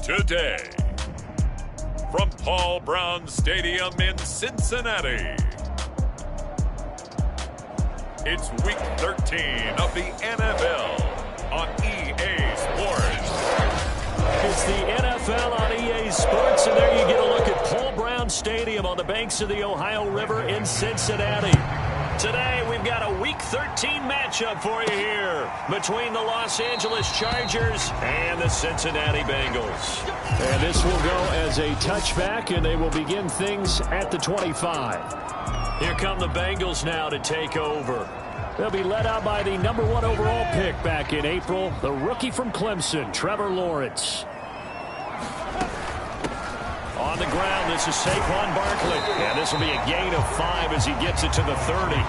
Today, from Paul Brown Stadium in Cincinnati, it's Week 13 of the NFL on EA Sports. It's the NFL on EA Sports, and there you get a look at Paul Brown Stadium on the banks of the Ohio River in Cincinnati. Today, we've got a Week 13 matchup for you here between the Los Angeles Chargers and the Cincinnati Bengals. And this will go as a touchback, and they will begin things at the 25. Here come the Bengals now to take over. They'll be led out by the #1 overall pick back in April, the rookie from Clemson, Trevor Lawrence. On the ground, this is Saquon Barkley. And this will be a gain of 5 as he gets it to the 30.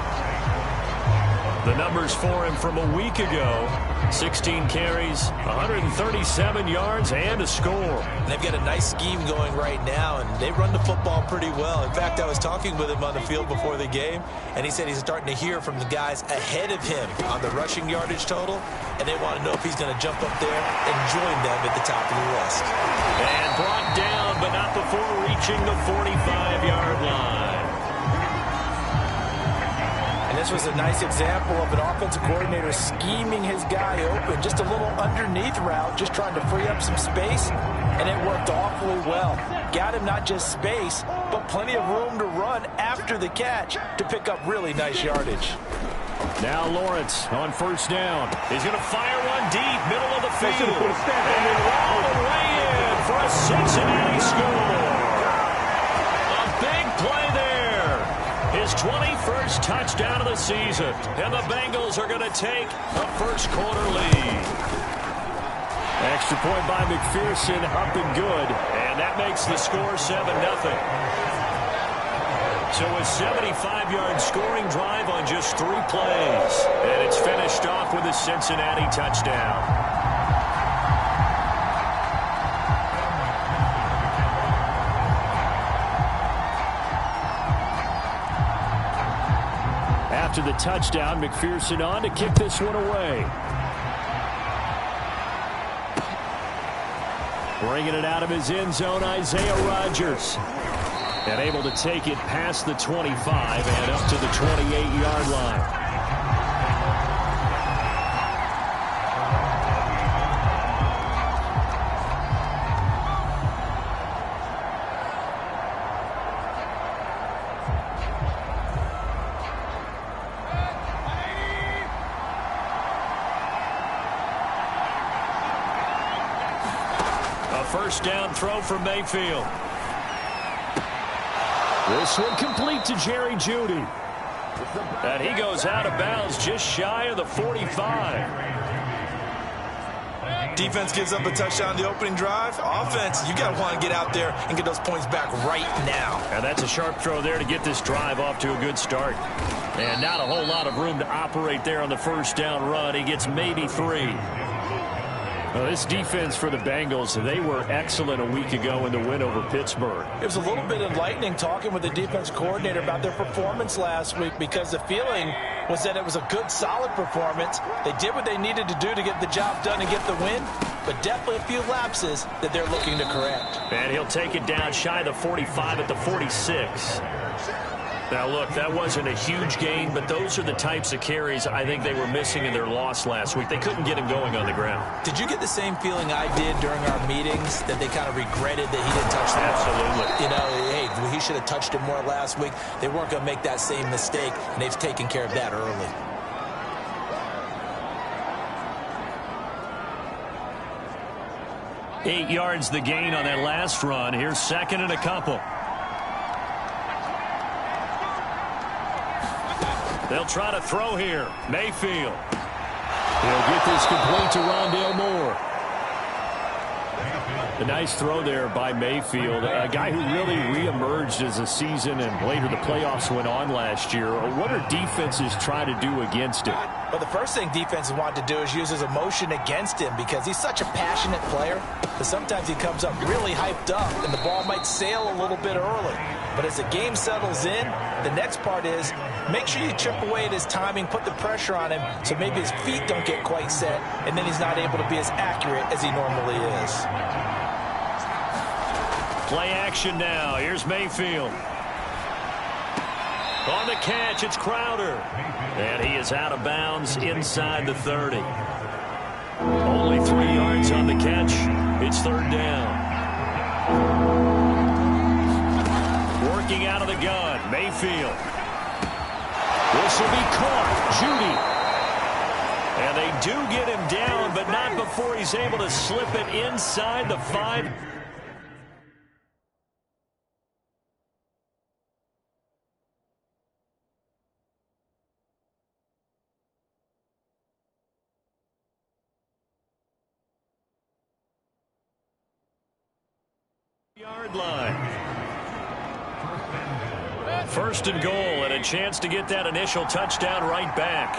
The numbers for him from a week ago: 16 carries, 137 yards, and a score. They've got a nice scheme going right now, and they run the football pretty well. In fact, I was talking with him on the field before the game, and he said he's starting to hear from the guys ahead of him on the rushing yardage total, and they want to know if he's going to jump up there and join them at the top of the list. And brought down, but not before reaching the 45-yard line. And this was a nice example of an offensive coordinator scheming his guy open. Just a little underneath route, just trying to free up some space, and it worked awfully well. Got him not just space, but plenty of room to run after the catch to pick up really nice yardage. Now Lawrence on first down. He's going to fire one deep, middle of the field. And they roll it way in for a Cincinnati score. A big play there. His 21st touchdown of the season. And the Bengals are going to take a first-quarter lead. Extra point by McPherson, up and good. And that makes the score 7-0. So a 75-yard scoring drive on just 3 plays. And it's finished off with a Cincinnati touchdown. After the touchdown, McPherson on to kick this one away. Bringing it out of his end zone, Isaiah Rodgers. And able to take it past the 25 and up to the 28-yard line. A first down throw for Mayfield. This one complete to Jerry Jeudy. And he goes out of bounds just shy of the 45. Defense gives up a touchdown the opening drive. Offense, you got to want to get out there and get those points back right now. And that's a sharp throw there to get this drive off to a good start. And not a whole lot of room to operate there on the first down run. He gets maybe 3. Well, this defense for the Bengals, they were excellent a week ago in the win over Pittsburgh. It was a little bit enlightening talking with the defense coordinator about their performance last week, because the feeling was that it was a good, solid performance. They did what they needed to do to get the job done and get the win, but definitely a few lapses that they're looking to correct. And he'll take it down shy of the 45 at the 46. Now, look, that wasn't a huge gain, but those are the types of carries I think they were missing in their loss last week. They couldn't get him going on the ground. Did you get the same feeling I did during our meetings, that they kind of regretted that he didn't touch the ball? Absolutely. You know, hey, he should have touched it more last week. They weren't going to make that same mistake, and they've taken care of that early. Eight yards the gain on that last run. Here's second and a couple. They'll try to throw here. Mayfield. He'll get this complete to Rondale Moore. A nice throw there by Mayfield, a guy who really reemerged as the season and later the playoffs went on last year. What are defenses trying to do against it? Well, the first thing defenses want to do is use his emotion against him because he's such a passionate player that sometimes he comes up really hyped up and the ball might sail a little bit early. But as the game settles in, the next part is make sure you chip away at his timing, put the pressure on him so maybe his feet don't get quite set, and then he's not able to be as accurate as he normally is. Play action now. Here's Mayfield. On the catch, it's Crowder. And he is out of bounds inside the 30. Only 3 yards on the catch. It's third down. Working out of the gun, Mayfield. This will be caught. Judy. And they do get him down, but not before he's able to slip it inside the 5. Yard line. First and goal, and a chance to get that initial touchdown right back.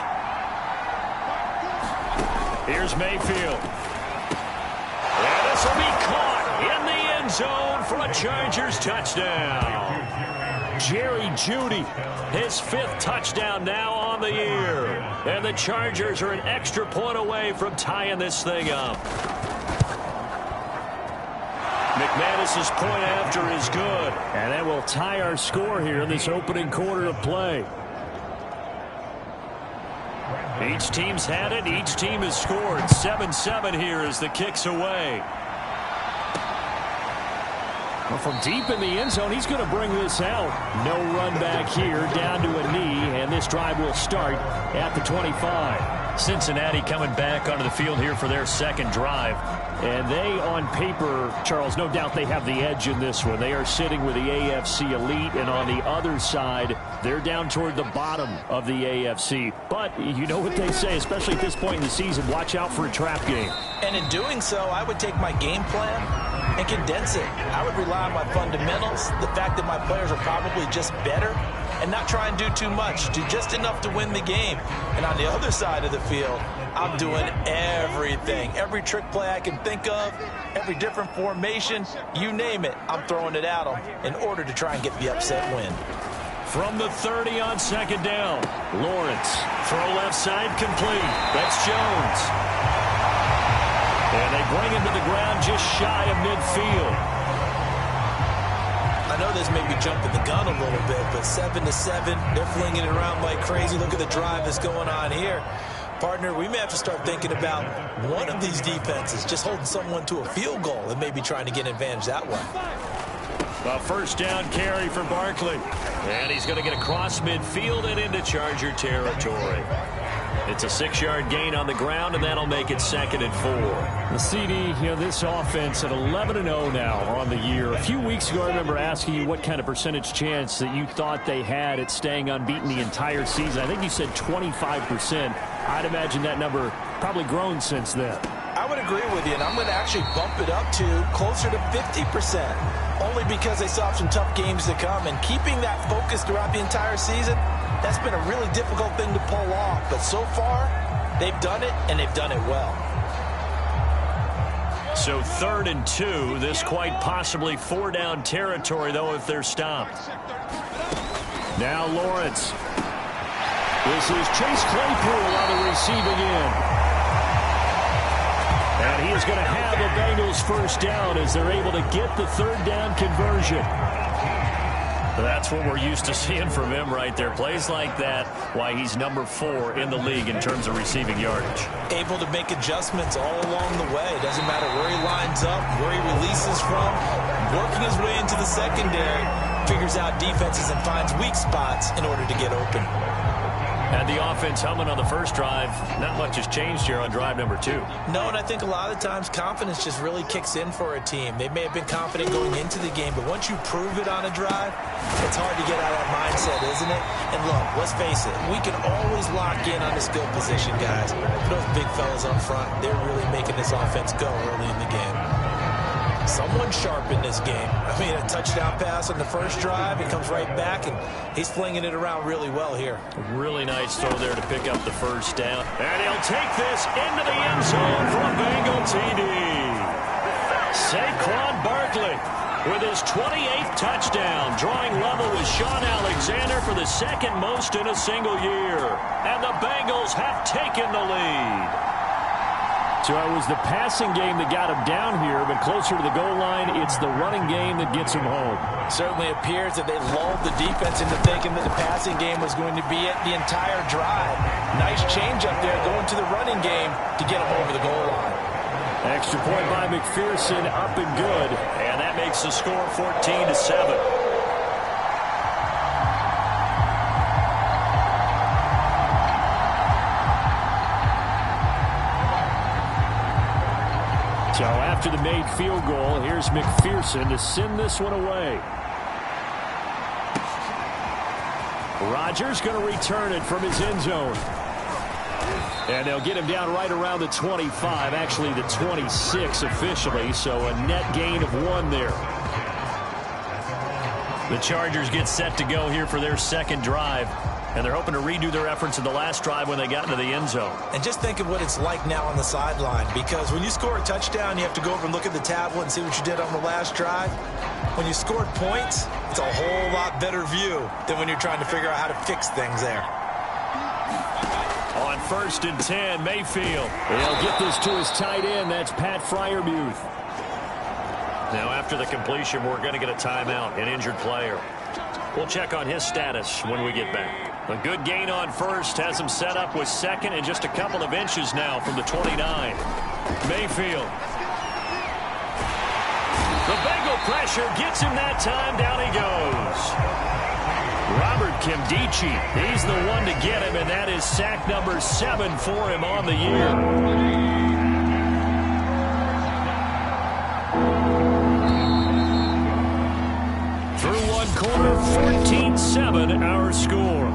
Here's Mayfield. And this will be caught in the end zone for a Chargers touchdown. Jerry Jeudy, his 5th touchdown now on the year. And the Chargers are an extra point away from tying this thing up. McManus's point after is good. And that will tie our score here in this opening quarter of play. Each team's had it. Each team has scored. 7-7 here as the kick's away. Well, from deep in the end zone, he's going to bring this out. No run back here, down to a knee, and this drive will start at the 25. Cincinnati coming back onto the field here for their second drive. And they, on paper, Charles, no doubt they have the edge in this one. They are sitting with the AFC elite, and on the other side, they're down toward the bottom of the AFC. But you know what they say, especially at this point in the season, watch out for a trap game. And in doing so, I would take my game plan and condense it. I would rely on my fundamentals, the fact that my players are probably just better, and not try and do too much, do just enough to win the game. And on the other side of the field, I'm doing everything. Every trick play I can think of, every different formation, you name it, I'm throwing it at them in order to try and get the upset win. From the 30 on second down, Lawrence. Throw left side complete. That's Jones. And they bring him to the ground just shy of midfield. I know this may be jumping the gun a little bit, but 7-7, they're flinging it around like crazy. Look at the drive that's going on here. Partner, we may have to start thinking about one of these defenses just holding someone to a field goal and maybe trying to get an advantage that way. A first down carry for Barkley. And he's going to get across midfield and into Charger territory. It's a 6-yard gain on the ground, and that'll make it 2nd and 4. The CD, this offense at 11-0 now on the year. A few weeks ago, I remember asking you what kind of percentage chance that you thought they had at staying unbeaten the entire season. I think you said 25%. I'd imagine that number probably grown since then. I would agree with you, and I'm going to actually bump it up to closer to 50%, only because they still have some tough games to come, and keeping that focus throughout the entire season, that's been a really difficult thing to pull off. But so far, they've done it, and they've done it well. So 3rd and 2, this quite possibly 4-down territory, though, if they're stopped. Now Lawrence. This is Chase Claypool on the receiving end. And he is going to have the Bengals first down as they're able to get the 3rd down conversion. That's what we're used to seeing from him right there. Plays like that, why he's number 4 in the league in terms of receiving yardage. Able to make adjustments all along the way. Doesn't matter where he lines up, where he releases from. Working his way into the secondary, figures out defenses and finds weak spots in order to get open. And the offense humming on the first drive. Not much has changed here on drive number 2. No, and I think a lot of times confidence just really kicks in for a team. They may have been confident going into the game, but once you prove it on a drive, it's hard to get out of that mindset, isn't it? And look, let's face it, we can always lock in on the skill position, guys. But those big fellas up front, they're really making this offense go early in the game. Someone sharp in this game. I mean, a touchdown pass on the first drive. He comes right back, and he's flinging it around really well here. Really nice throw there to pick up the first down. And he'll take this into the end zone for a Bengal TD. Saquon Barkley with his 28th touchdown, drawing level with Sean Alexander for the second most in a single year. And the Bengals have taken the lead. So it was the passing game that got him down here, but closer to the goal line, it's the running game that gets him home. Certainly appears that they lulled the defense into thinking that the passing game was going to be it the entire drive. Nice change up there going to the running game to get him over the goal line. Extra point by McPherson, up and good. And that makes the score 14-7. So after the made field goal, here's McPherson to send this one away. Rodgers going to return it from his end zone. And they'll get him down right around the 25, actually the 26 officially, so a net gain of 1 there. The Chargers get set to go here for their second drive. And they're hoping to redo their efforts in the last drive when they got into the end zone. And just think of what it's like now on the sideline, because when you score a touchdown, you have to go over and look at the tablet and see what you did on the last drive. When you scored points, it's a whole lot better view than when you're trying to figure out how to fix things there. On 1st and 10, Mayfield. He'll get this to his tight end. That's Pat Freiermuth. Now after the completion, we're going to get a timeout, an injured player. We'll check on his status when we get back. A good gain on first has him set up with second and just a couple of inches now from the 29. Mayfield. The Bengal pressure gets him that time. Down he goes. Robert Kimdichie, he's the one to get him, and that is sack number 7 for him on the year. Quarter 14-7 our score.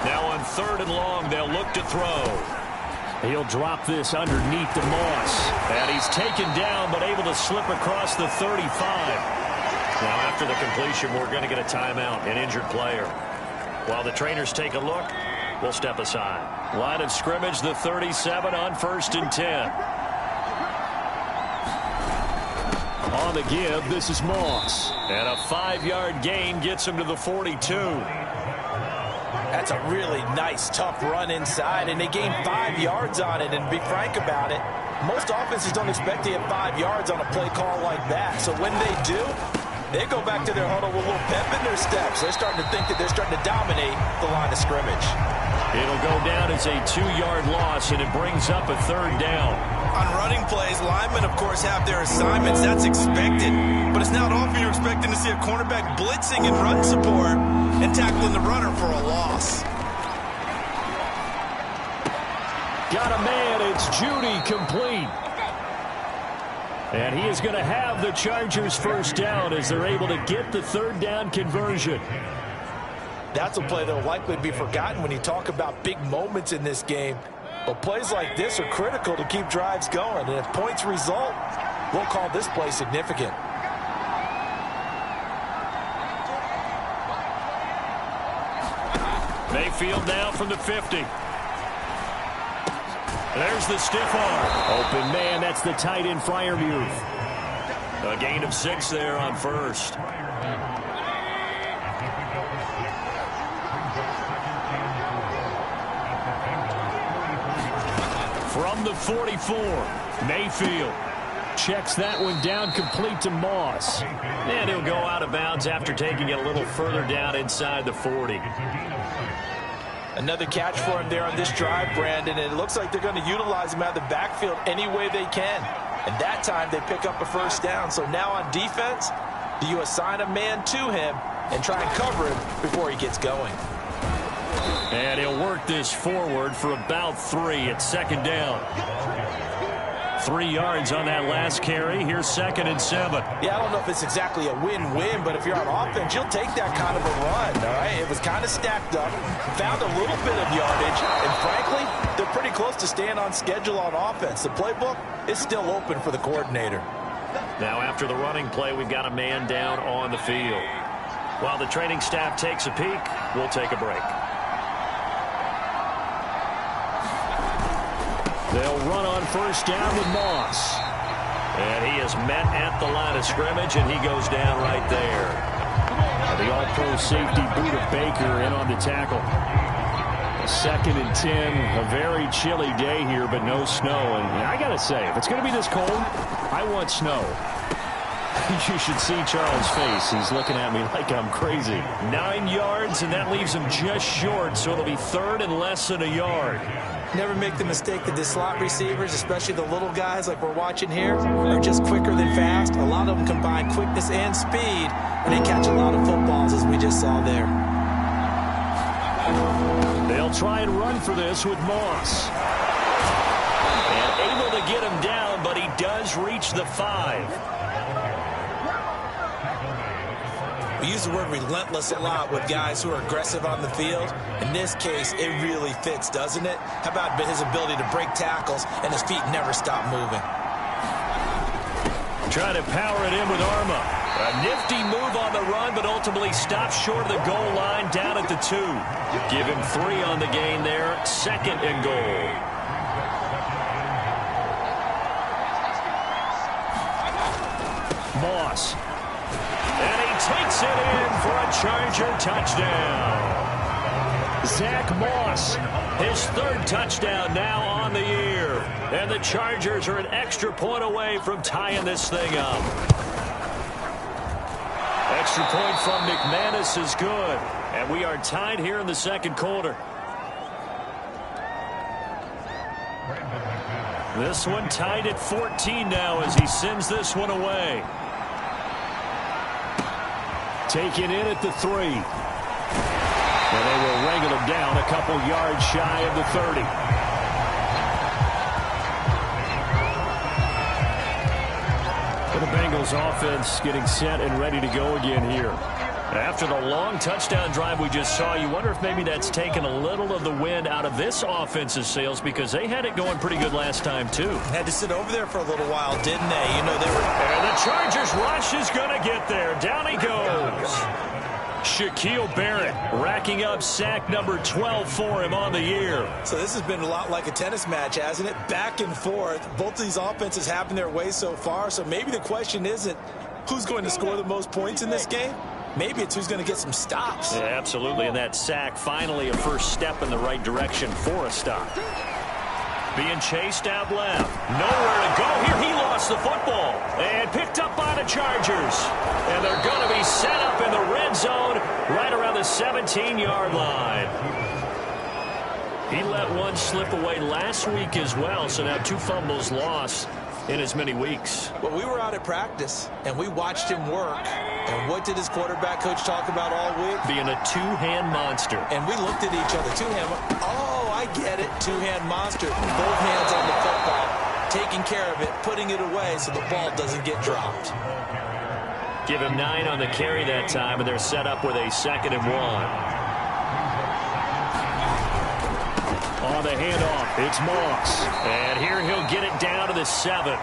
Now on 3rd and long, they'll look to throw. He'll drop this underneath the Moss. And he's taken down but able to slip across the 35. Now after the completion, we're going to get a timeout, an injured player. While the trainers take a look, we'll step aside. Line of scrimmage, the 37 on 1st and 10. On the give, this is Moss. And a 5-yard gain gets him to the 42. That's a really nice, tough run inside, and they gained 5 yards on it. And to be frank about it, most offenses don't expect to get 5 yards on a play call like that. So when they do, they go back to their huddle with a little pep in their steps. They're starting to think that they're starting to dominate the line of scrimmage. It'll go down as a 2-yard loss, and it brings up a 3rd down. On running plays, linemen, of course, have their assignments. That's expected. But it's not often you're expecting to see a cornerback blitzing in run support and tackling the runner for a loss. Got a man. It's Judy, complete. And he is going to have the Chargers first down as they're able to get the 3rd down conversion. That's a play that will likely be forgotten when you talk about big moments in this game. But plays like this are critical to keep drives going. And if points result, we'll call this play significant. Mayfield now from the 50. There's the stiff arm. Open man, that's the tight end Freiermuth. A gain of 6 there on 1st. From the 44, Mayfield checks that one down, complete to Moss. And he'll go out of bounds after taking it a little further down inside the 40. Another catch for him there on this drive, Brandon, and it looks like they're going to utilize him out of the backfield any way they can. And that time they pick up a first down. So now on defense, do you assign a man to him and try and cover him before he gets going? And he'll work this forward for about 3 at 2nd down. 3 yards on that last carry. Here's 2nd and 7. Yeah, I don't know if it's exactly a win-win, but if you're on offense, you'll take that kind of a run, all right? It was kind of stacked up, found a little bit of yardage, and frankly, they're pretty close to staying on schedule on offense. The playbook is still open for the coordinator. Now after the running play, we've got a man down on the field. While the training staff takes a peek, we'll take a break. They'll run on first down with Moss. And he is met at the line of scrimmage, and he goes down right there. The all-pro safety boot of Baker in on the tackle. 2nd and 10, a very chilly day here, but no snow. And I got to say, if it's going to be this cold, I want snow. You should see Charles' face. He's looking at me like I'm crazy. 9 yards, and that leaves him just short, so it'll be 3rd and less than a yard. Never make the mistake that the slot receivers, especially the little guys like we're watching here, are just quicker than fast. A lot of them combine quickness and speed, and they catch a lot of footballs, as we just saw there. They'll try and run for this with Moss. And able to get him down, but he does reach the 5. We use the word relentless a lot with guys who are aggressive on the field. In this case, it really fits, doesn't it? How about his ability to break tackles and his feet never stop moving? Try to power it in with Arma. A nifty move on the run, but ultimately stops short of the goal line down at the 2. Give him 3 on the gain there. 2nd and goal. Moss. And he takes it in for a Charger touchdown. Zach Moss, his 3rd touchdown now on the year. And the Chargers are an extra point away from tying this thing up. Extra point from McManus is good. And we are tied here in the 2nd quarter. This one tied at 14 now as he sends this one away. Taken in at the 3. And they will wrangle him down a couple yards shy of the 30. For the Bengals offense getting set and ready to go again here. After the long touchdown drive we just saw, you wonder if maybe that's taken a little of the wind out of this offense's sails, because they had it going pretty good last time too. Had to sit over there for a little while, didn't they? You know, they were... And the Chargers rush is going to get there. Down he goes. Shaquille Barrett racking up sack number 12 for him on the year. So this has been a lot like a tennis match, hasn't it? Back and forth. Both of these offenses have their way so far, so maybe the question isn't who's going to score the most points in this game. Maybe it's who's going to get some stops. Yeah, absolutely. And that sack, finally a first step in the right direction for a stop. Being chased out left. Nowhere to go here. He lost the football. And picked up by the Chargers. And they're going to be set up in the red zone right around the 17-yard line. He let one slip away last week as well. So now 2 fumbles lost in as many weeks. Well, we were out at practice, and we watched him work. And what did his quarterback coach talk about all week? Being a 2-hand monster. And we looked at each other. 2-hand. Oh, I get it. 2-hand monster. Both hands on the football, taking care of it, putting it away so the ball doesn't get dropped. Give him 9 on the carry that time, and they're set up with a 2nd and 1. On the handoff, it's Moss. And here he'll get it down to the 7.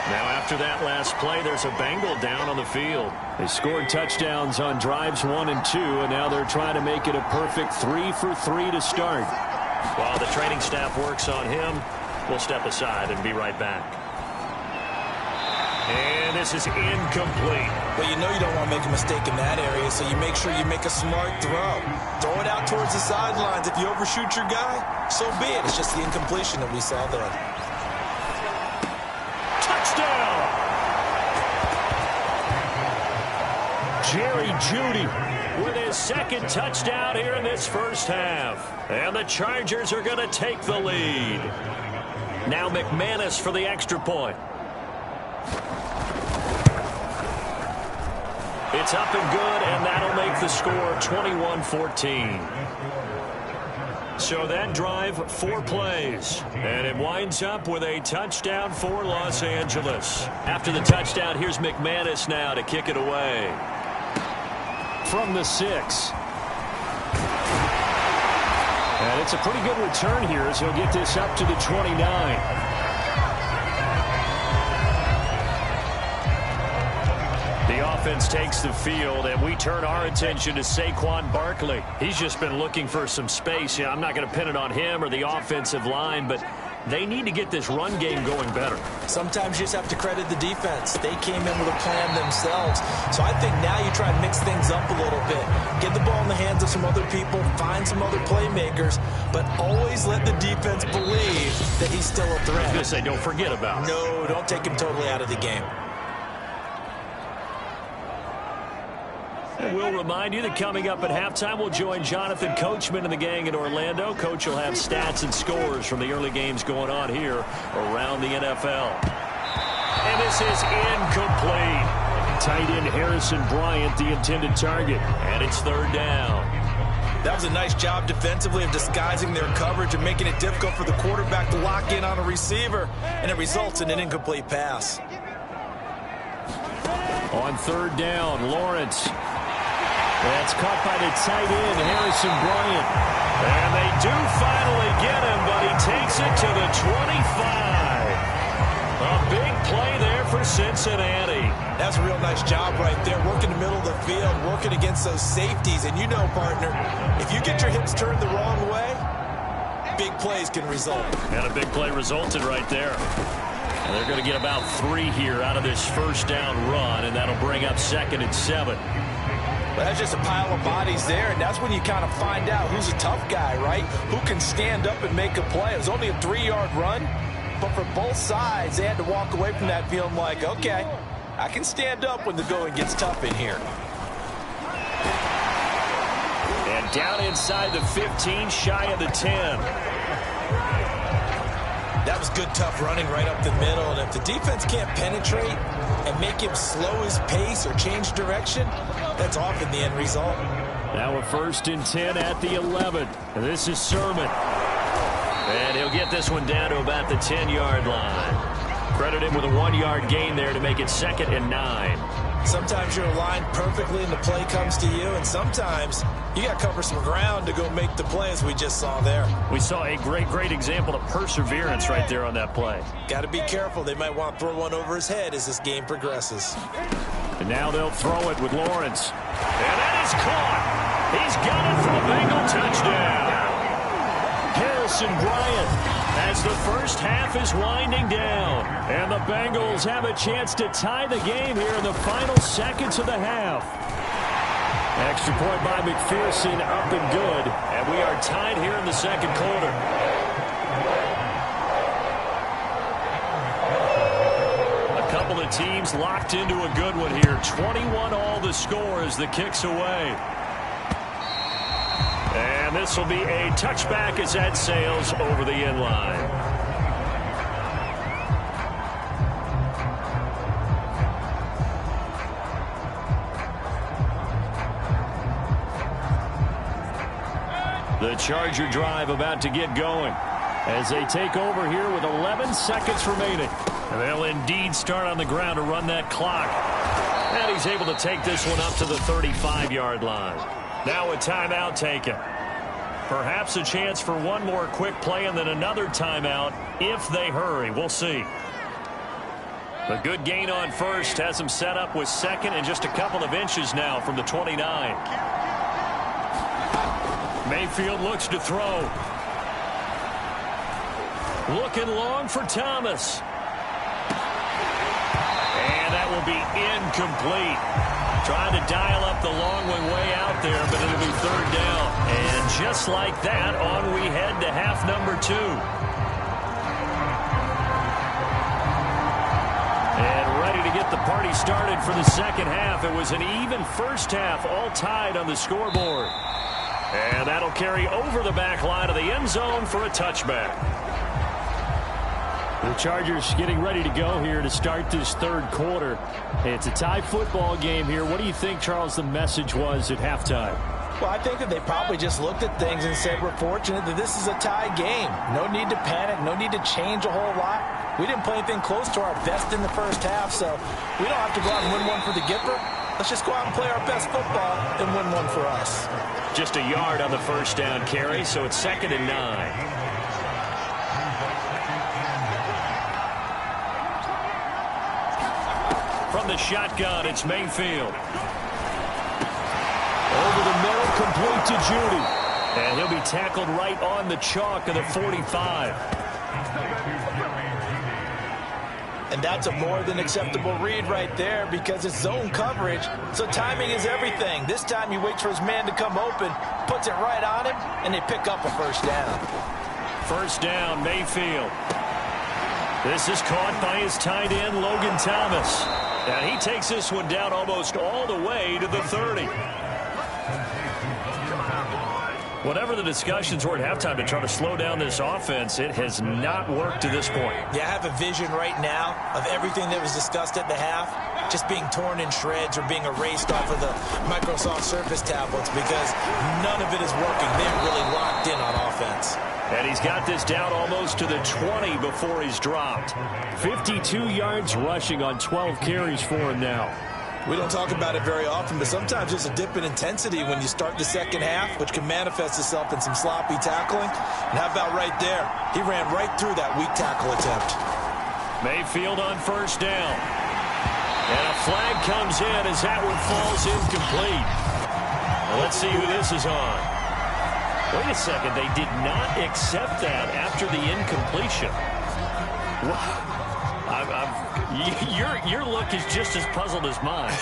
Now after that last play, there's a Bengal down on the field. They scored touchdowns on drives 1 and 2, and now they're trying to make it a perfect 3 for 3 to start. While the training staff works on him, we'll step aside and be right back. And this is incomplete. Well, you know you don't want to make a mistake in that area, so you make sure you make a smart throw. Throw it out towards the sidelines. If you overshoot your guy, so be it. It's just the incompletion that we saw there. Touchdown! Jerry Jeudy with his 2nd touchdown here in this first half. And the Chargers are going to take the lead. Now McManus for the extra point. It's up and good, and that'll make the score 21-14. So that drive, 4 plays. And it winds up with a touchdown for Los Angeles. After the touchdown, here's McManus now to kick it away. From the 6. And it's a pretty good return here as he'll get this up to the 29. The offense takes the field, and we turn our attention to Saquon Barkley. He's just been looking for some space. Yeah, I'm not going to pin it on him or the offensive line, but they need to get this run game going better. Sometimes you just have to credit the defense. They came in with a plan themselves. So I think now you try and mix things up a little bit. Get the ball in the hands of some other people, find some other playmakers, but always let the defense believe that he's still a threat. I was going to say, don't forget about him. No, don't take him totally out of the game. And we'll remind you that coming up at halftime, we'll join Jonathan Coachman and the gang in Orlando. Coach will have stats and scores from the early games going on here around the NFL. And this is incomplete. Tight end Harrison Bryant, the intended target. And it's 3rd down. That was a nice job defensively of disguising their coverage and making it difficult for the quarterback to lock in on a receiver. And it results in an incomplete pass. On 3rd down, Lawrence. That's caught by the tight end, Harrison Bryant. And they do finally get him, but he takes it to the 25. A big play there for Cincinnati. That's a real nice job right there, working the middle of the field, working against those safeties. And you know, partner, if you get your hips turned the wrong way, big plays can result. And a big play resulted right there. And they're going to get about 3 here out of this 1st down run, and that'll bring up 2nd and 7. But that's just a pile of bodies there, and that's when you kind of find out who's a tough guy, right? Who can stand up and make a play. It was only a 3-yard run, but for both sides, they had to walk away from that feeling like, okay, I can stand up when the going gets tough in here. And down inside the 15, shy of the 10. That was good, tough running right up the middle. And if the defense can't penetrate and make him slow his pace or change direction, that's often the end result. Now a 1st and 10 at the 11. And this is Sermon. And he'll get this one down to about the 10-yard line. Credit him with a 1-yard gain there to make it 2nd and 9. Sometimes you're aligned perfectly and the play comes to you, and sometimes you got to cover some ground to go make the play, as we just saw there. We saw a great example of perseverance right there on that play. Got to be careful. They might want to throw one over his head as this game progresses. And now they'll throw it with Lawrence. And that is caught. He's got it for the Bengal touchdown. Harrison Bryant, as the 1st half is winding down. And the Bengals have a chance to tie the game here in the final seconds of the half. Extra point by McPherson, up and good. And we are tied here in the 2nd quarter. A couple of teams locked into a good one here. 21 all the score as the kick's away. And this will be a touchback as that sails over the end line. The Charger drive about to get going as they take over here with 11 seconds remaining. And they'll indeed start on the ground to run that clock. And he's able to take this one up to the 35-yard line. Now a timeout taken. Perhaps a chance for one more quick play and then another timeout if they hurry. We'll see. The good gain on 1st has him set up with 2nd and just a couple of inches now from the 29. Mayfield looks to throw. Looking long for Thomas. And that will be incomplete. Trying to dial up the long one way out there, but it'll be 3rd down. And just like that, on we head to half number 2. And ready to get the party started for the 2nd half. It was an even 1st half, all tied on the scoreboard. And that'll carry over the back line of the end zone for a touchback. The Chargers getting ready to go here to start this 3rd quarter. It's a tie football game here. What do you think, Charles, the message was at halftime? Well, I think that they probably just looked at things and said, we're fortunate that this is a tie game. No need to panic, no need to change a whole lot. We didn't play anything close to our best in the first half, so we don't have to go out and win one for the Gipper. Let's just go out and play our best football and win one for us. Just a yard on the first down carry, so it's 2nd and 9. From the shotgun, it's Mayfield. Over the middle, complete to Judy. And he'll be tackled right on the chalk of the 45. And that's a more than acceptable read right there because it's zone coverage, so timing is everything. This time he waits for his man to come open, puts it right on him, and they pick up a first down. First down, Mayfield. This is caught by his tight end, Logan Thomas. And he takes this one down almost all the way to the 30. Whatever the discussions were at halftime to try to slow down this offense, it has not worked to this point. Yeah, I have a vision right now of everything that was discussed at the half just being torn in shreds or being erased off of the Microsoft Surface tablets because none of it is working. They're really locked in on offense. And he's got this down almost to the 20 before he's dropped. 52 yards rushing on 12 carries for him now. We don't talk about it very often, but sometimes there's a dip in intensity when you start the second half, which can manifest itself in some sloppy tackling. And how about right there? He ran right through that weak tackle attempt. Mayfield on first down. And a flag comes in as that one falls incomplete. Well, let's see who this is on. Wait a second, they did not accept that after the incompletion. Your look is just as puzzled as mine.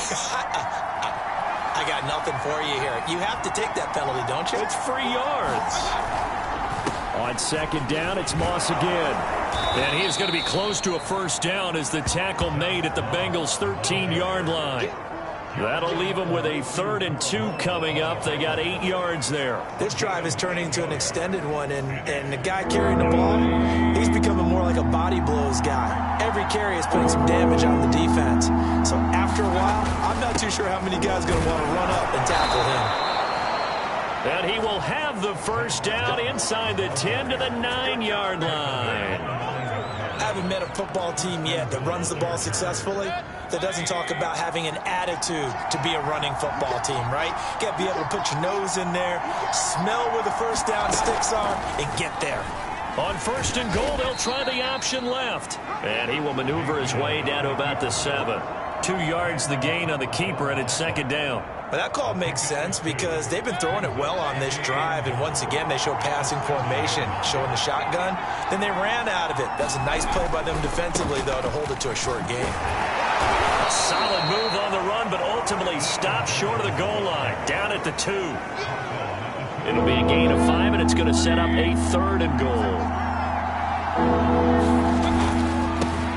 I got nothing for you here. You have to take that penalty, don't you? It's free yards. On second down, it's Moss again. And he is going to be close to a first down as the tackle made at the Bengals' 13-yard line. That'll leave them with a 3rd and 2 coming up. They got 8 yards there. This drive is turning into an extended one, and the guy carrying the ball, he's becoming more like a body blows guy. Every carry is putting some damage on the defense. So after a while, I'm not too sure how many guys are going to want to run up and tackle him. And he will have the first down inside the 10 to the 9-yard line. I haven't met a football team yet that runs the ball successfully that doesn't talk about having an attitude to be a running football team, right? You got to be able to put your nose in there, smell where the first down sticks are, and get there. On 1st and goal, they'll try the option left. And he will maneuver his way down to about the 7. 2 yards the gain on the keeper, and it's 2nd down. But that call makes sense because they've been throwing it well on this drive, and once again they show passing formation, showing the shotgun. Then they ran out of it. That's a nice play by them defensively, though, to hold it to a short game. A solid move on the run, but ultimately stopped short of the goal line, down at the 2. It'll be a gain of 5, and it's going to set up a 3rd and goal.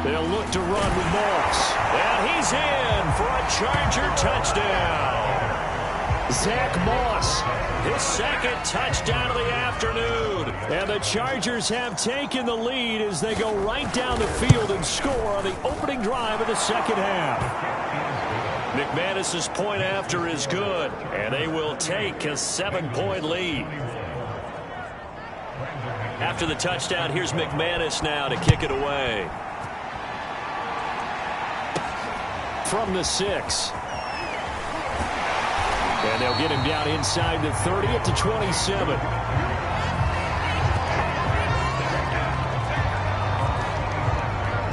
They'll look to run with Moss. And he's in for a Charger touchdown. Zach Moss, his 2nd touchdown of the afternoon. And the Chargers have taken the lead as they go right down the field and score on the opening drive of the second half. McManus's point after is good, and they will take a 7-point lead. After the touchdown, here's McManus now to kick it away. From the 6. And they'll get him down inside the 30 at the 27.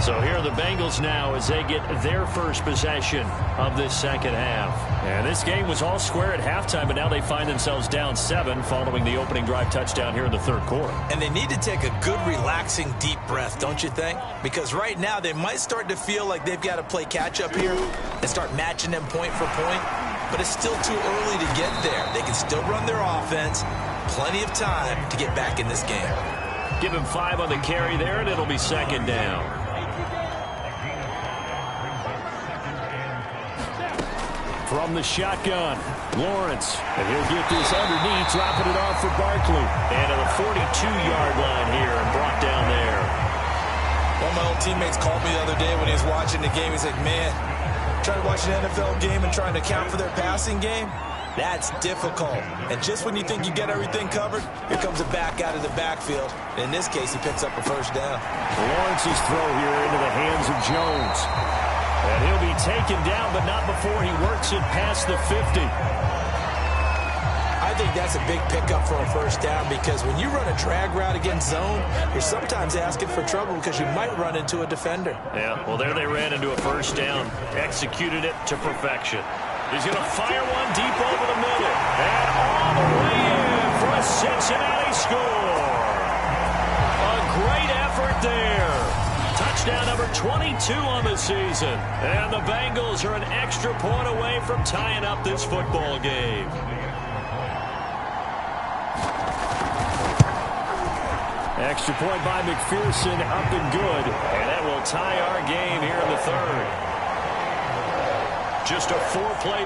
So here are the Bengals now as they get their first possession of this second half. And this game was all square at halftime, but now they find themselves down 7 following the opening drive touchdown here in the 3rd quarter. And they need to take a good, relaxing, deep breath, don't you think? Because right now they might start to feel like they've got to play catch-up here and start matching them point for point. But it's still too early to get there. They can still run their offense. Plenty of time to get back in this game. Give him 5 on the carry there, and it'll be 2nd down. From the shotgun, Lawrence. And he'll get this underneath, dropping it off for Barkley. And to the 42-yard line here and brought down there. One of my old teammates called me the other day when he was watching the game. He's like, man, trying to watch an NFL game and trying to account for their passing game, That's difficult. And just when you think you get everything covered, here comes a back out of the backfield. In this case, he picks up a first down. Lawrence's throw here into the hands of Jones. And he'll be taken down, but not before he works it past the 50. I think that's a big pickup for a first down because when you run a drag route against zone, you're sometimes asking for trouble because you might run into a defender. Yeah, well, there they ran into a first down. Executed it to perfection. He's going to fire one deep over the middle. And all the way in for a Cincinnati score. A great effort there. Touchdown number 22 on the season. And the Bengals are an extra point away from tying up this football game. Extra point by McPherson, up and good. And that will tie our game here in the third. Just a 4-play.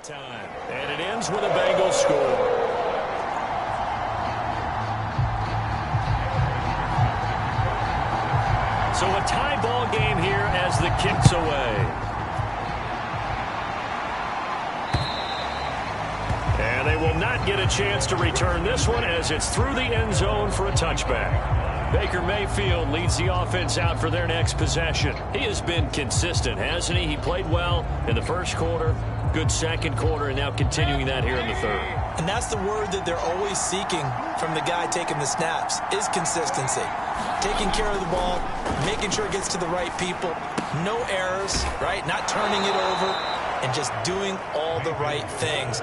time. And it ends with a Bengals score. So a tie ball game here as the kick's away. And they will not get a chance to return this one as it's through the end zone for a touchback. Baker Mayfield leads the offense out for their next possession. He has been consistent, hasn't he? He played well in the first quarter, good second quarter, and now continuing that here in the third. And that's the word that they're always seeking from the guy taking the snaps, is consistency. Taking care of the ball, making sure it gets to the right people, no errors, right? Not turning it over, and just doing all the right things.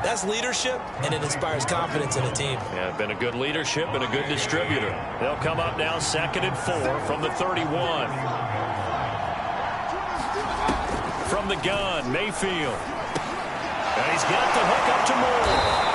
That's leadership, and it inspires confidence in a team. Yeah, been a good leadership and a good distributor. They'll come up now 2nd and 4 from the 31. From the gun, Mayfield. And he's got the hook up to Moore.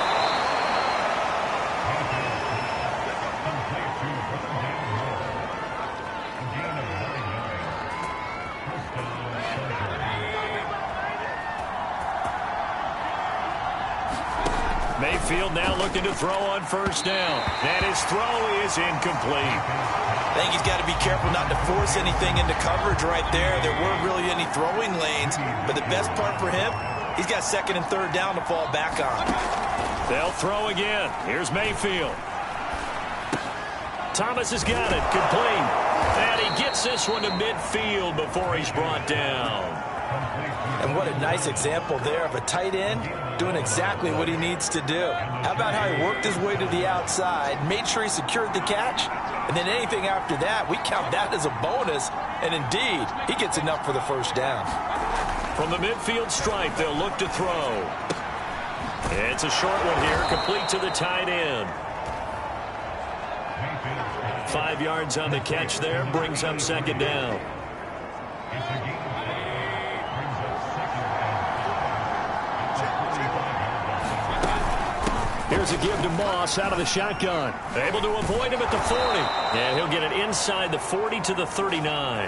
Mayfield now looking to throw on first down. And his throw is incomplete. I think he's got to be careful not to force anything into coverage right there. There weren't really any throwing lanes. But the best part for him, he's got 2nd and 3rd down to fall back on. They'll throw again. Here's Mayfield. Thomas has got it. Complete. And he gets this one to midfield before he's brought down. And what a nice example there of a tight end doing exactly what he needs to do. How about how he worked his way to the outside, made sure he secured the catch, and then anything after that, we count that as a bonus. And indeed, he gets enough for the first down. From the midfield stripe, they'll look to throw. It's a short one here, complete to the tight end. 5 yards on the catch there, brings up 2nd down. Here's a give to Moss out of the shotgun. Able to avoid him at the 40. And he'll get it inside the 40 to the 39.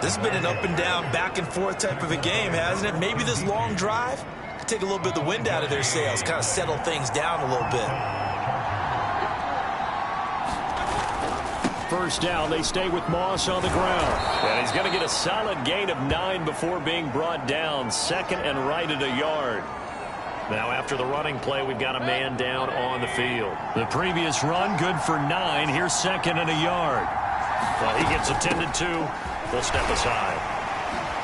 This has been an up and down, back and forth type of a game, hasn't it? Maybe this long drive could take a little bit of the wind out of their sails, kind of settle things down a little bit. First down, they stay with Moss on the ground. And he's going to get a solid gain of 9 before being brought down. 2nd and right at a yard. Now after the running play, we've got a man down on the field. The previous run, good for 9. Here's 2nd and a yard. Well, he gets attended to. We'll step aside.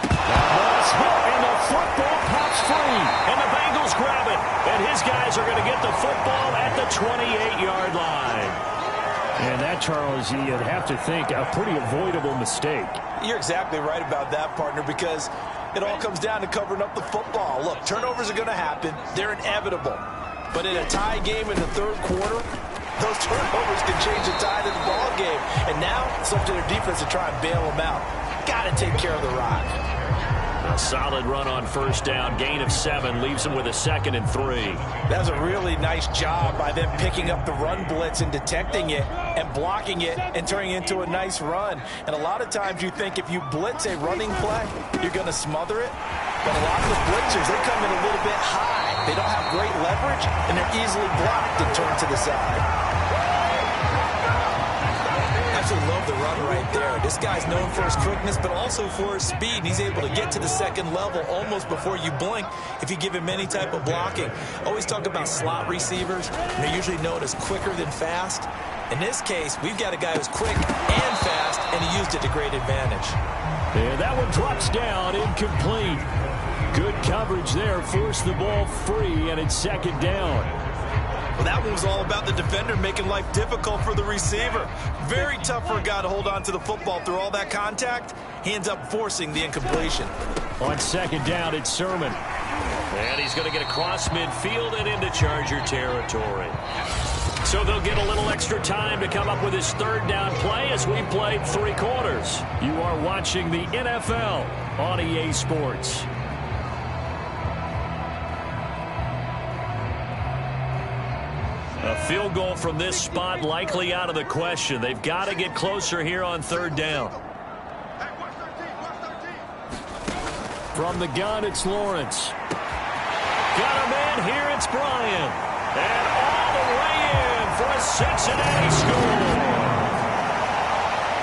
Moss hit, and the football pops free. And the Bengals grab it. And his guys are going to get the football at the 28-yard line. And that, Charles, you'd have to think a pretty avoidable mistake. You're exactly right about that, partner, because it all comes down to covering up the football. Look, turnovers are going to happen. They're inevitable. But in a tie game in the 3rd quarter, those turnovers can change the tide of the ball game. And now it's up to their defense to try and bail them out. Got to take care of the rock. A solid run on first down. Gain of 7 leaves them with a 2nd and 3. That's a really nice job by them picking up the run blitz and detecting it and blocking it and turning it into a nice run. And a lot of times you think if you blitz a running play, you're going to smother it. But a lot of the blitzers, they come in a little bit high. They don't have great leverage, and they're easily blocked and turned to the side. Absolutely love the run right there. This guy's known for his quickness, but also for his speed. He's able to get to the 2nd level almost before you blink if you give him any type of blocking. Always talk about slot receivers. They're usually known as quicker than fast. In this case, we've got a guy who's quick and fast, and he used it to great advantage. And that one drops down, incomplete. Good coverage there, forced the ball free, and it's 2nd down. Well, that one was all about the defender making life difficult for the receiver. Very tough for a guy to hold on to the football through all that contact. He ends up forcing the incompletion. On 2nd down, it's Sermon. And he's going to get across midfield and into Charger territory. So they'll get a little extra time to come up with his 3rd down play as we played 3 quarters. You are watching the NFL on EA Sports. A field goal from this spot likely out of the question. They've got to get closer here on 3rd down. From the gun, it's Lawrence. got a man here. It's Bryant. And all the way in for a Cincinnati score.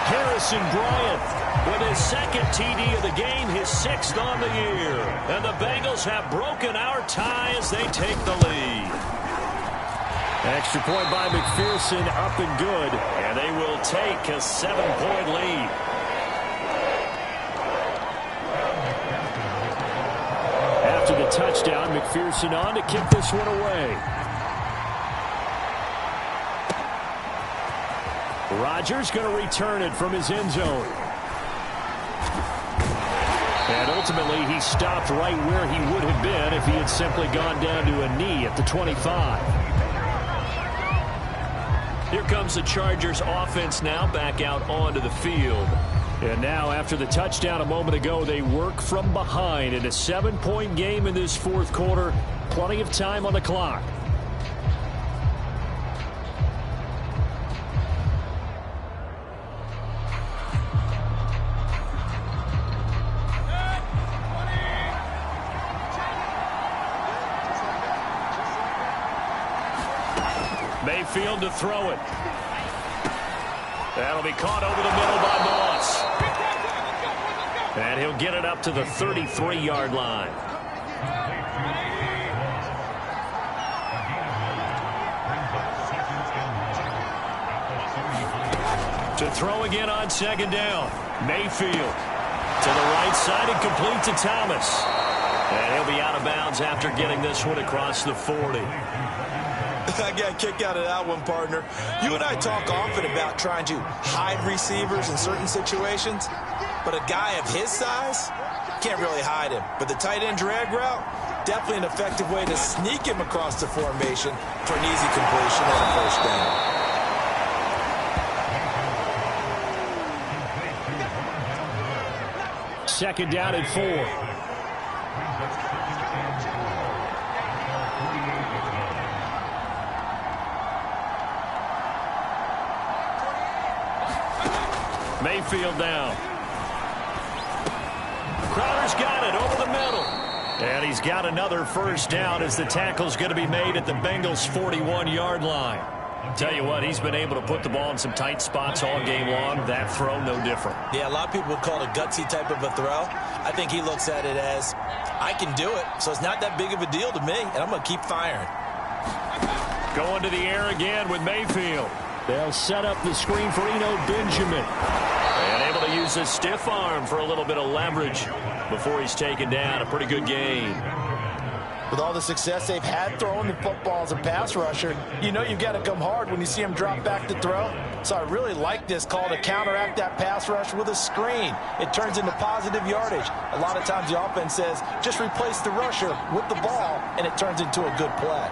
Harrison Bryant with his second TD of the game, his 6th on the year. And the Bengals have broken our tie as they take the lead. Extra point by McPherson, up and good. And they will take a 7-point lead. After the touchdown, McPherson on to kick this one away. Rodgers going to return it from his end zone. And ultimately, he stopped right where he would have been if he had simply gone down to a knee at the 25. Here comes the Chargers offense now back out onto the field. And now after the touchdown a moment ago, they work from behind in a 7-point game in this fourth quarter. Plenty of time on the clock. Mayfield to throw it. That'll be caught over the middle by Moss. And he'll get it up to the 33-yard line. To throw again on second down. Mayfield to the right side and complete to Thomas. And he'll be out of bounds after getting this one across the 40. I got a kick out of that one, partner. You and I talk often about trying to hide receivers in certain situations, but a guy of his size can't really hide him. But the tight end drag route, definitely an effective way to sneak him across the formation for an easy completion and a first down. Second down and 4. Mayfield down. Crowder's got it over the middle. And he's got another first down as the tackle's going to be made at the Bengals' 41-yard line. Tell you what, he's been able to put the ball in some tight spots all game long. That throw, no different. Yeah, a lot of people would call it a gutsy type of a throw. I think he looks at it as, I can do it, so it's not that big of a deal to me, and I'm going to keep firing. Going to the air again with Mayfield. They'll set up the screen for Eno Benjamin. And able to use his stiff arm for a little bit of leverage before he's taken down. A pretty good game. With all the success they've had throwing the football as a pass rusher, you know you've got to come hard when you see him drop back to throw. So I really like this call to counteract that pass rush with a screen. It turns into positive yardage. A lot of times the offense says, just replace the rusher with the ball, and it turns into a good play.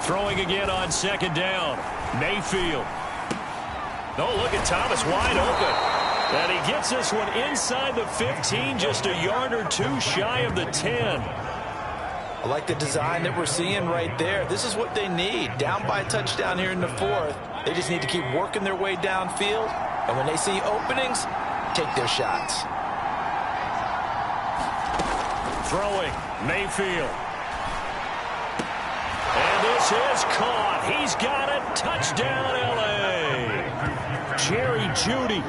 Throwing again on second down. Mayfield. Oh, look at Thomas wide open. And he gets this one inside the 15, just a yard or two shy of the 10. I like the design that we're seeing right there. This is what they need. Down by a touchdown here in the fourth. They just need to keep working their way downfield. And when they see openings, take their shots. Throwing. Mayfield. And this is caught. He's got it. Touchdown, L.A. Jerry Jeudy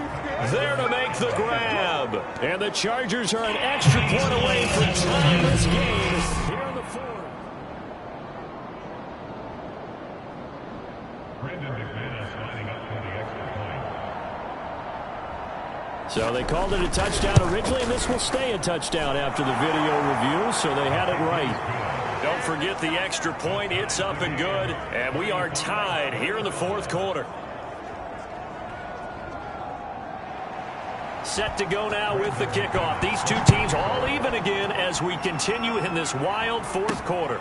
there to make the grab. And the Chargers are an extra point away from tying this game here in the fourth. So they called it a touchdown originally, and this will stay a touchdown after the video review, so they had it right. Don't forget the extra point. It's up and good, and we are tied here in the fourth quarter. Set to go now with the kickoff. These two teams all even again as we continue in this wild fourth quarter.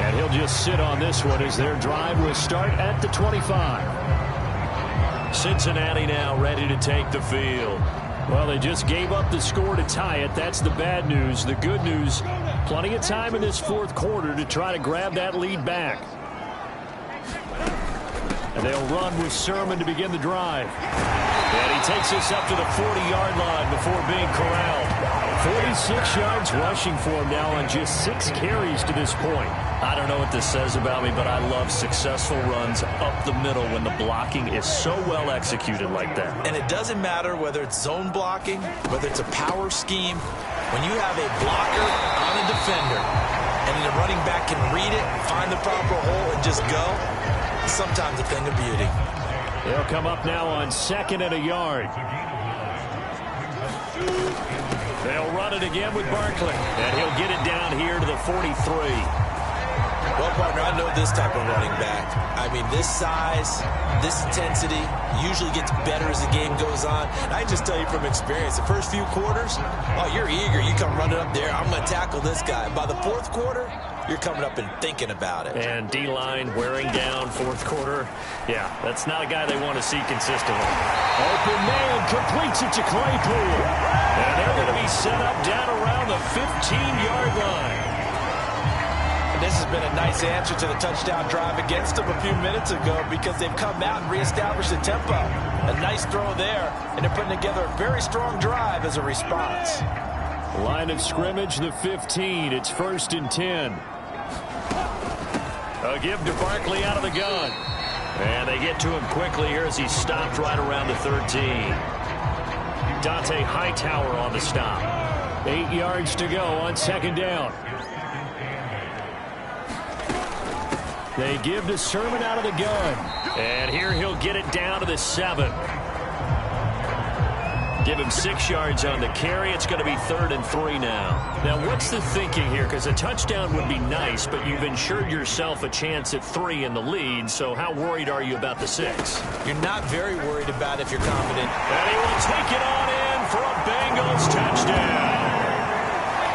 And he'll just sit on this one as their drive will start at the 25. Cincinnati now ready to take the field. Well, they just gave up the score to tie it. That's the bad news. The good news, plenty of time in this fourth quarter to try to grab that lead back. And they'll run with Sermon to begin the drive. And he takes us up to the 40-yard line before being corralled. 46 yards rushing for him now on just 6 carries to this point. I don't know what this says about me, but I love successful runs up the middle when the blocking is so well executed like that. And it doesn't matter whether it's zone blocking, whether it's a power scheme. When you have a blocker on a defender and the running back can read it, find the proper hole, and just go, it's sometimes a thing of beauty. They'll come up now on 2nd and a yard. They'll run it again with Barkley, and he'll get it down here to the 43. Well, partner, I know this type of running back. I mean, this size, this intensity usually gets better as the game goes on. And I just tell you from experience, the first few quarters, oh, you're eager. You come running up there, I'm going to tackle this guy. By the 4th quarter, you're coming up and thinking about it. And D-line wearing down 4th quarter. Yeah, that's not a guy they want to see consistently. Open man completes it to Claypool. And they're going to be set up down around the 15-yard line. This has been a nice answer to the touchdown drive against them a few minutes ago because they've come out and reestablished the tempo. A nice throw there, and they're putting together a very strong drive as a response. Line of scrimmage, the 15. It's 1st and 10. A give to Barkley out of the gun. And they get to him quickly here as he's stopped right around the 13. Dante Hightower on the stop. 8 yards to go on 2nd down. They give to Sermon out of the gun. And here he'll get it down to the 7. Give him 6 yards on the carry. It's going to be 3rd and 3 now. Now, what's the thinking here? Because a touchdown would be nice, but you've ensured yourself a chance at 3 in the lead. So how worried are you about the 6? You're not very worried about it if you're confident. And he will take it on in for a Bengals touchdown.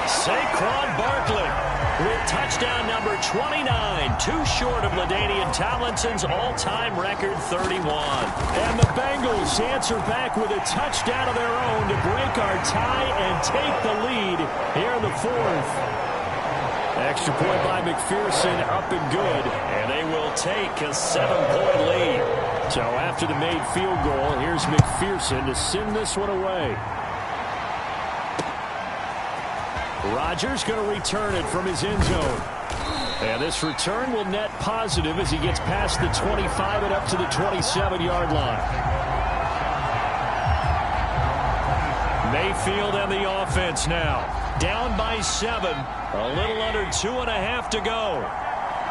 Saquon Barkley with touchdown number 29, too short of LaDainian Tomlinson's all-time record 31. And the Bengals answer back with a touchdown of their own to break our tie and take the lead here in the 4th. Extra point by McPherson, up and good, and they will take a 7-point lead. So after the made field goal, here's McPherson to send this one away. Rodgers going to return it from his end zone. And this return will net positive as he gets past the 25 and up to the 27-yard line. Mayfield and the offense now. Down by 7. A little under 2.5 to go.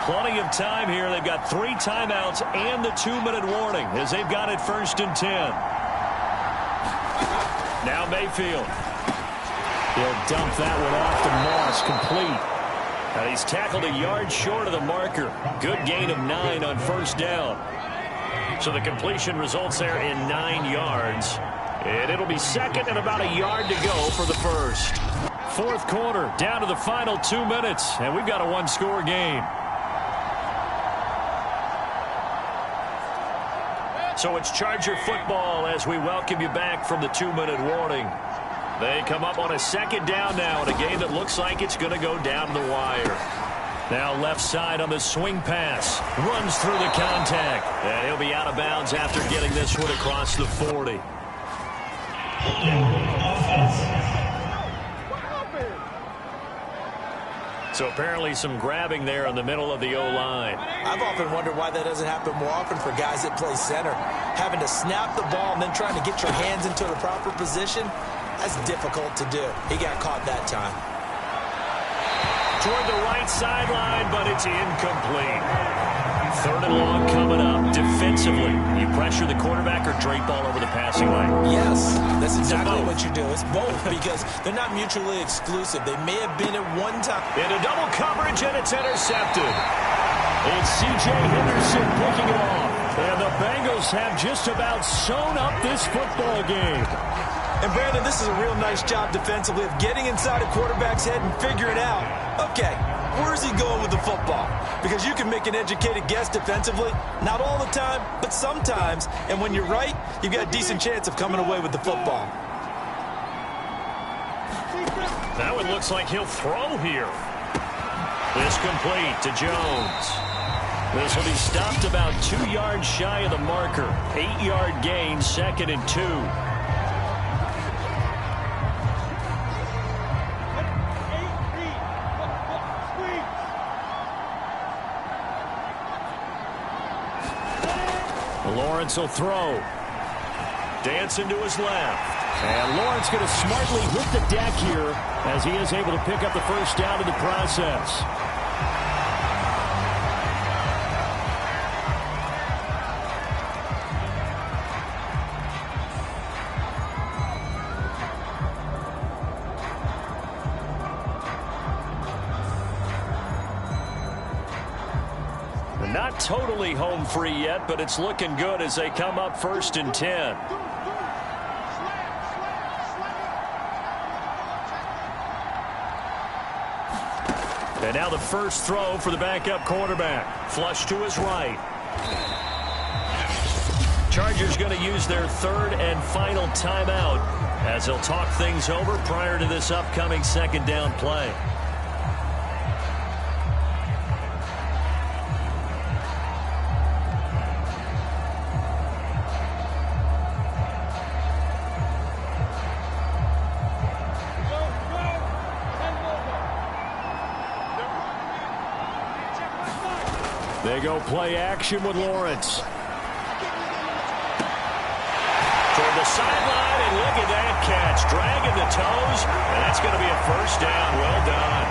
Plenty of time here. They've got 3 timeouts and the 2-minute warning as they've got it 1st and 10. Now Mayfield. He'll dump that one off to Moss, complete. And he's tackled a yard short of the marker. Good gain of 9 on 1st down. So the completion results there in 9 yards. And it'll be 2nd and about a yard to go for the 1st. 4th quarter, down to the final 2 minutes. And we've got a 1-score game. So it's Charger football as we welcome you back from the 2-minute warning. They come up on a 2nd down now in a game that looks like it's going to go down the wire. Now left side on the swing pass. Runs through the contact. And he'll be out of bounds after getting this one across the 40. So apparently some grabbing there in the middle of the O-line. I've often wondered why that doesn't happen more often for guys that play center. Having to snap the ball and then trying to get your hands into the proper position, that's difficult to do. He got caught that time. Toward the right sideline, but it's incomplete. 3rd and long coming up. Defensively, you pressure the quarterback or drape all over the passing lane? Yes, that's exactly what you do. It's both because they're not mutually exclusive. They may have been at one time. Into double coverage, and it's intercepted. It's C.J. Henderson picking it off. And the Bengals have just about sewn up this football game. And, Brandon, this is a real nice job defensively of getting inside a quarterback's head and figuring out, okay, where's he going with the football? Because you can make an educated guess defensively, not all the time, but sometimes. And when you're right, you've got a decent chance of coming away with the football. Now it looks like he'll throw here. This complete to Jones. This will be stopped about 2 yards shy of the marker. 8-yard gain, 2nd and 2. Lawrence will throw. Dancing to his left. And Lawrence going to smartly hit the deck here as he is able to pick up the first down in the process. Not totally home free yet, but it's looking good as they come up 1st and 10. And now the first throw for the backup quarterback. Flush to his right. Chargers going to use their 3rd and final timeout as they'll talk things over prior to this upcoming 2nd down play. They go play action with Lawrence. Toward the sideline, and look at that catch. Dragging the toes, and that's going to be a first down. Well done.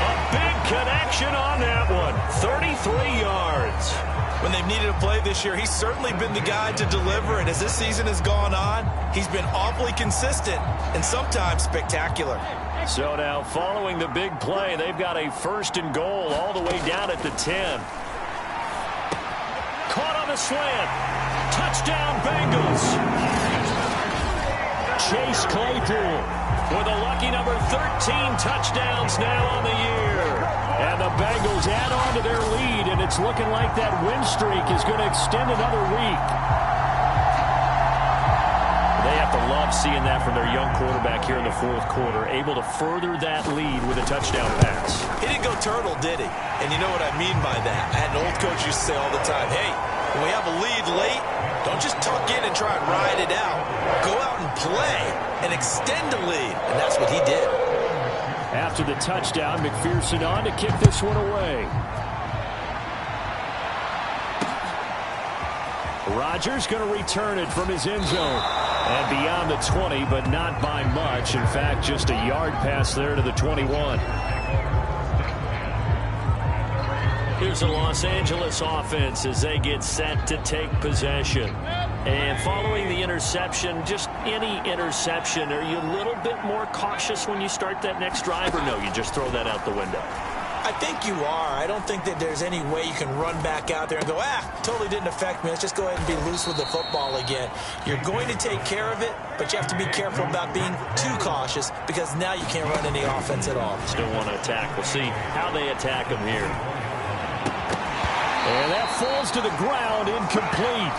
A big connection on that one. 33 yards. When they've needed a play this year, he's certainly been the guy to deliver it. As this season has gone on, he's been awfully consistent and sometimes spectacular. So now, following the big play, they've got a 1st and goal all the way down at the 10. Caught on the slant. Touchdown, Bengals. Chase Claypool with a lucky number 13 touchdowns now on the year. And the Bengals add on to their lead, and it's looking like that win streak is going to extend another week. They have to love seeing that from their young quarterback here in the 4th quarter, able to further that lead with a touchdown pass. He didn't go turtle, did he? And you know what I mean by that. I had an old coach used to say all the time, hey, when we have a lead late, don't just tuck in and try and ride it out. Go out and play and extend the lead. And that's what he did. After the touchdown, McPherson on to kick this one away. Rodgers going to return it from his end zone. And beyond the 20, but not by much. In fact, just a yard pass there to the 21. Here's the Los Angeles offense as they get set to take possession. And following the interception, just any interception, are you a little bit more cautious when you start that next drive, or no, you just throw that out the window? I think you are. I don't think that there's any way you can run back out there and go, totally didn't affect me. Let's just go ahead and be loose with the football again. You're going to take care of it, but you have to be careful about being too cautious because now you can't run any offense at all. Still want to attack. We'll see how they attack him here. And that falls to the ground, incomplete.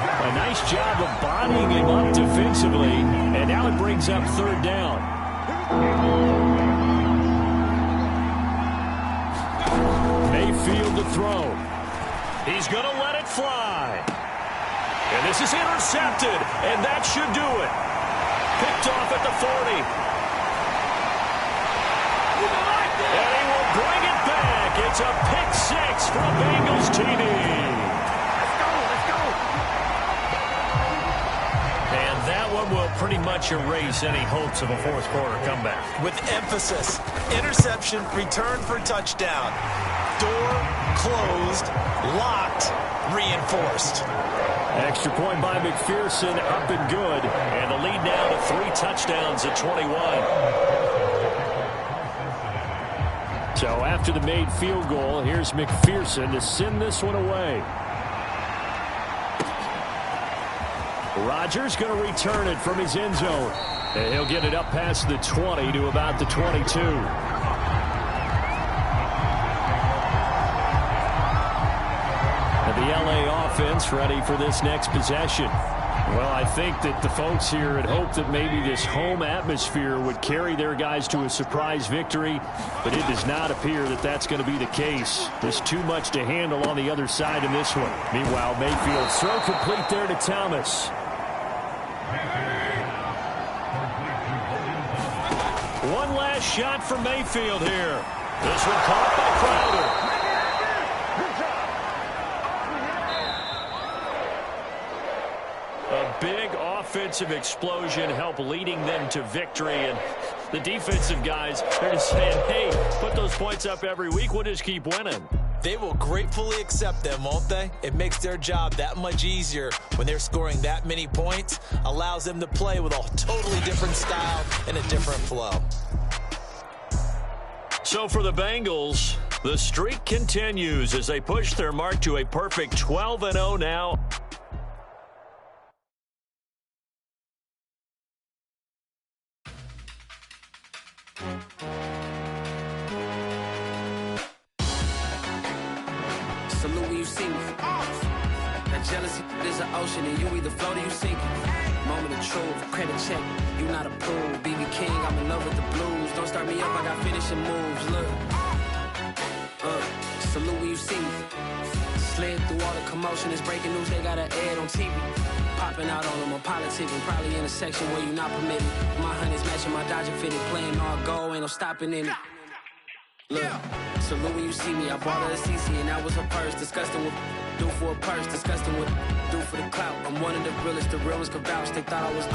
A nice job of bodying him up defensively, and now it brings up 3rd down. Mayfield to throw. He's going to let it fly. And this is intercepted, and that should do it. Picked off at the 40. And he will bring it back. It's a pick 6 for a Bengals TD. Let's go. And that one will pretty much erase any hopes of a 4th quarter comeback. With emphasis, interception, return for touchdown. Door closed, locked, reinforced. Extra point by McPherson, up and good. And the lead now to 3 touchdowns at 21. So after the made field goal, here's McPherson to send this one away. Rodgers going to return it from his end zone. And he'll get it up past the 20 to about the 22. The LA offense ready for this next possession. Well, I think that the folks here had hoped that maybe this home atmosphere would carry their guys to a surprise victory, but it does not appear that that's going to be the case. There's too much to handle on the other side in this one. Meanwhile, Mayfield throw complete there to Thomas. One last shot for Mayfield here. This one caught by Crowder. A big offensive explosion helped leading them to victory. And the defensive guys, they're just saying, hey, put those points up every week. We'll just keep winning. They will gratefully accept them, won't they? It makes their job that much easier when they're scoring that many points. Allows them to play with a totally different style and a different flow. So for the Bengals, the streak continues as they push their mark to a perfect 12-0 now. Salute when you see me. That jealousy is an ocean, and you either float or you sink. Moment of truth, credit check, you not approved. BB King, I'm in love with the blues. Don't start me up, I got finishing moves. Look, salute when you see me. Slid through all the commotion, it's breaking news, they got an ad on TV. Popping out on them, I'm politicking, probably in a section where you not permitted. My honey's matching my Dodger fitted, playing all go, ain't no stopping in it. Look, salute when you see me. I bought her a CC and that was her purse. Disgusting with do for a purse. Disgusting with do for the clout. I'm one of the realest. The real ones could vouch. They thought I was